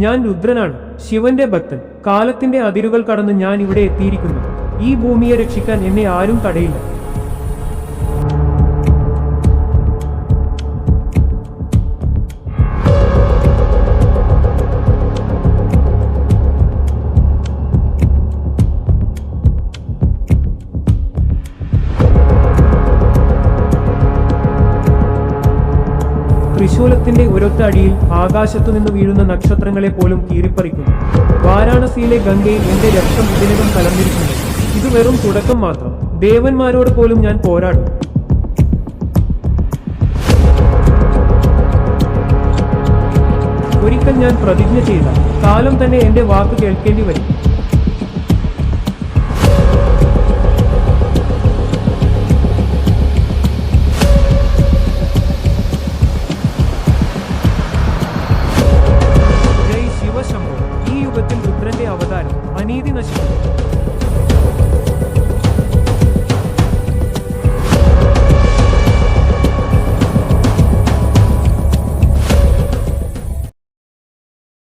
ഞാൻ രുദ്രനാണ്, ശിവന്റെ ഭക്തൻ. കാലത്തിന്റെ അതിരുകൾ കടന്ന് ഞാൻ ഇവിടെ എത്തിയിരിക്കുന്നു. ഈ ഭൂമിയെ രക്ഷിക്കാൻ എന്നെ ആരും തടയില്ല. ത്രിശൂലത്തിന്റെ ഒരൊറ്റ അടിയിൽ ആകാശത്തുനിന്ന് വീഴുന്ന നക്ഷത്രങ്ങളെ പോലും കീറിപ്പറിക്കുന്നു. വാരാണസിയിലെ ഗംഗയിൽ എന്റെ രക്തം ഇതിനകം കലർന്നിരിക്കുന്നു. ഇത് വെറും തുടക്കം മാത്രം. ദേവന്മാരോട് പോലും ഞാൻ പോരാടും. ഒരിക്കൽ ഞാൻ പ്രതിജ്ഞ ചെയ്ത കാലം തന്നെ എന്റെ വാക്ക് കേൾക്കേണ്ടി വരും. ഈ യുഗത്തിൽ രുദ്രന്റെ അവതാരം അനീതി നശിക്കും.